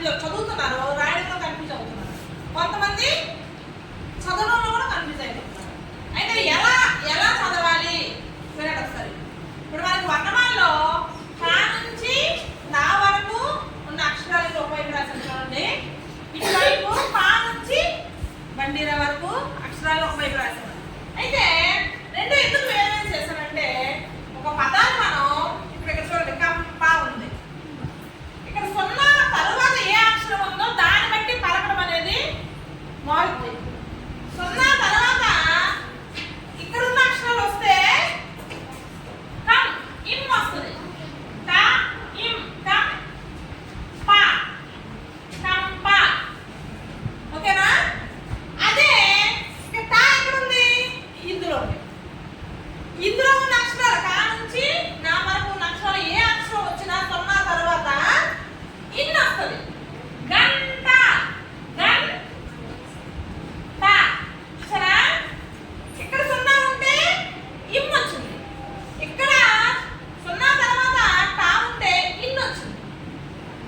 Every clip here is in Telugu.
కన్ఫ్యూజ్ చదువుతున్నారు, రాయడంలో కన్ఫ్యూజ్ అవుతున్నారు, కొంతమంది చదవడంలో కూడా కన్ఫ్యూజ్ అయిపోతున్నారు. అయితే ఎలా ఎలా చదవాలి వినండి ఒకసారి. ఇప్పుడు మనకి వర్ణమాలలో కా నుంచి నా వరకు ఉన్న అక్షరాలకు ఒకవైపు రాశాను చూడండి, ఇటువైపు పా నుంచి బండిరా వరకు అక్షరాలు ఒకవైపు రాశాను. అయితే రెండు ఎందుకు వేరే చేశానంటే, ఒక పదాన్ని మనం ఇప్పుడు ఇక్కడ చూడండి కంప ఉంది, ఇక్కడ సున్నా తరువాత ఏ అక్షరం ఉందో దాన్ని బట్టి పలకడం అనేది మారుతుంది. సున్నా తర్వాత ఇక్కడ ఉన్న అక్షరాలు వస్తే కం ఇం వస్తుంది, క ఇం కం ప కంప. ఓకేనా? అదే ఇక్కడ తా ఎక్కడ ఉంది, ఇందులో ఉంది. ఇందులో ఉన్న అక్షరాలు కా నుంచి నా వరకు ఉన్న అక్షరాలు ఏ అక్షరం వచ్చినా సున్నా తర్వాత ఇన్ వస్తుంది. గంట గన్ ట. సరే, ఇక్కడ సున్నా ఉంటే ఇం వచ్చింది, ఇక్కడ సున్నా తర్వాత టా ఉంటే ఇన్ వచ్చింది.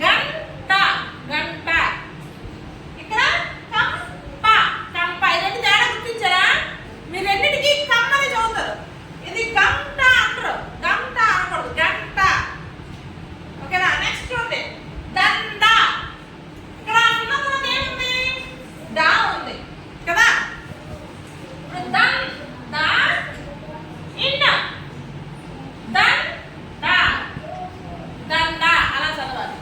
గంట గంట. ఇక్కడ కంప కంప. ఈ రెండు తేడా గుర్తించారా? మీరు రెండింటికి కమ్మని చదువుతారు, ఇది గంట అంటారు, గంట అనకూడదు, గంట. ఓకేనా? నెక్స్ట్ చూడండి దండ. ఇక్కడ సున్నా తర్వాత ఏముంది, డా ఉంది కదా. ఇప్పుడు దన్ దా ఇన్న దన్ దా దండ అలా చదవాలి.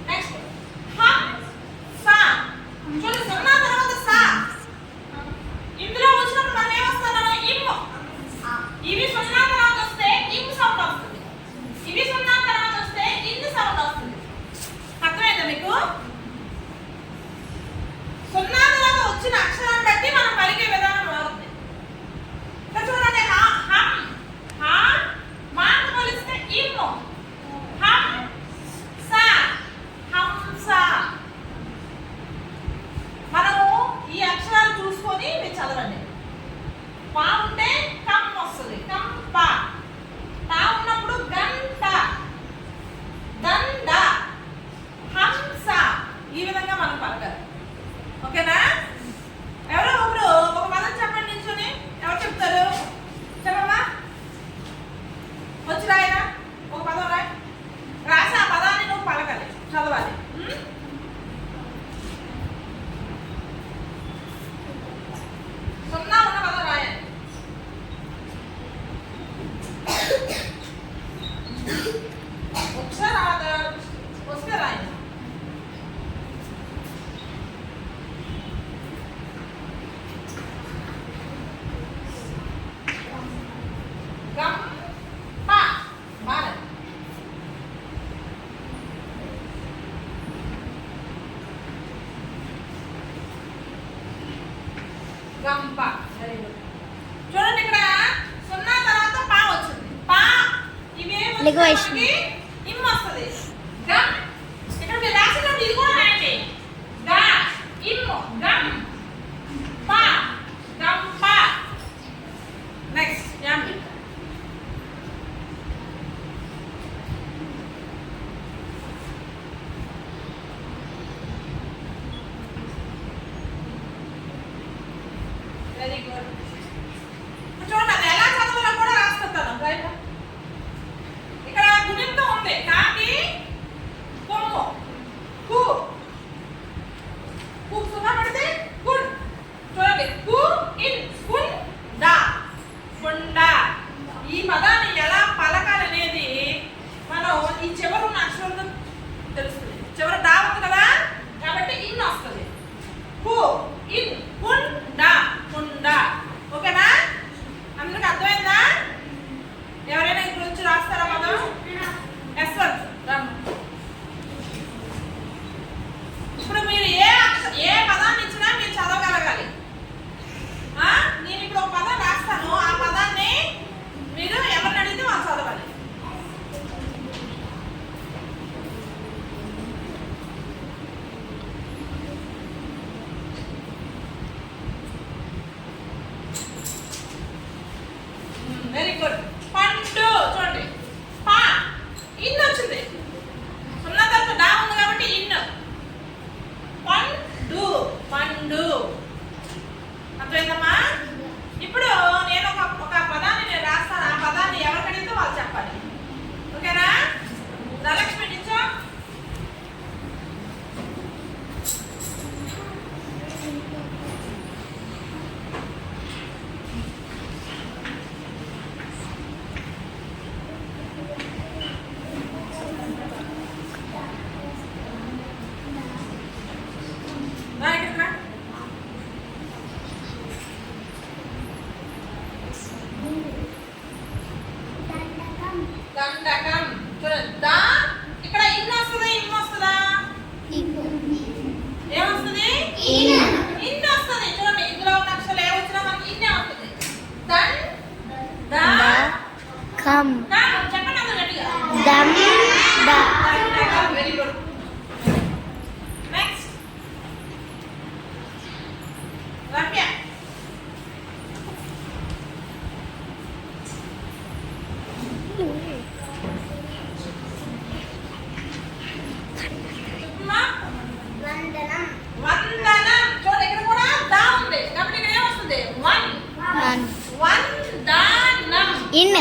నెక్స్ట్ హం సా. చూడండి సున్నా తర్వాత సా, ఇందులో వచ్చినప్పుడు మనం ఏమొస్తాను ఇమ్. ఇవి సున్నా తర్వాత వస్తే ఇమ్ సౌండ్ వస్తుంది, ఇవి సున్నా తర్వాత వస్తే ఇన్ సౌండ్ వస్తుంది. అర్థమైందా మీకు? సున్నా తర్వాత వచ్చిన అక్షరాన్ని బట్టి మనం పలికే విధానం మారుతుంది. ఇక్కడ చూడండి హం హా మాకు కలిస్తే ఇమ్, హం సా హంస. మనము ఈ అక్షరాలు చూసుకొని మీరు చదవండి. పా ఉంటే కం వస్తుంది, కంప. తా ఉన్నప్పుడు గంట దండ హంస. ఈ విధంగా మనం పలకాలి. ఓకేనా? ఎవరో ఒకరు ఒక పదం చెప్పండి నిల్చొని. ఎవరు చెప్తారు? చెప్పమ్మా. వచ్చి రాయరా, ఒక పదం రాయి, రాసి ఆ పదాన్ని నువ్వు పలకాలి, చదవాలి. సున్నా ఉన్న పదం రాయాలి. ఒకసారి వస్తే రాయండి. గంప బాగా. గంప. Very good. చూడండి ఇక్కడ సున్నా తర్వాత పా వచ్చింది, పా ఇవేమి ఇమ్ వస్తుంది. గమ్. ఇక్కడ మీరు రాసినప్పుడు ఇది కూడా రాయండి, గా ఇమ్ గమ్ పా గంప. నెక్స్ట్ యాంపి. Very good. చూడండి అది ఎలా చదవాలో కూడా రాస్తాను. రైట్, ఇక్కడ గుణింతో ఉంది, కాకి కొమ్ము కు కు సున్నా పడితే కున్. చూడండి కు ఇన్ కున్ డా కుండ. ఈ పదాన్ని ఎలా పలకాలనేది మనం ఈ చివరి ఉన్న అక్షరంతో తెలుస్తుంది. చివరి డా ఉంది కదా, కాబట్టి ఇన్ వస్తుంది. కు ఇన్ కున్ డా కుండ. కమ్ చెప్పండి అందరూ గట్టిగా. Them the very good. Next Ramya. చెప్పమ్మా. వందనం వందనం. చూడండి ఇక్కడ కూడా దా ఉంది కాబట్టి ఇక్కడ ఏమొస్తుంది? వన్. వన్ వందనం. ఇన్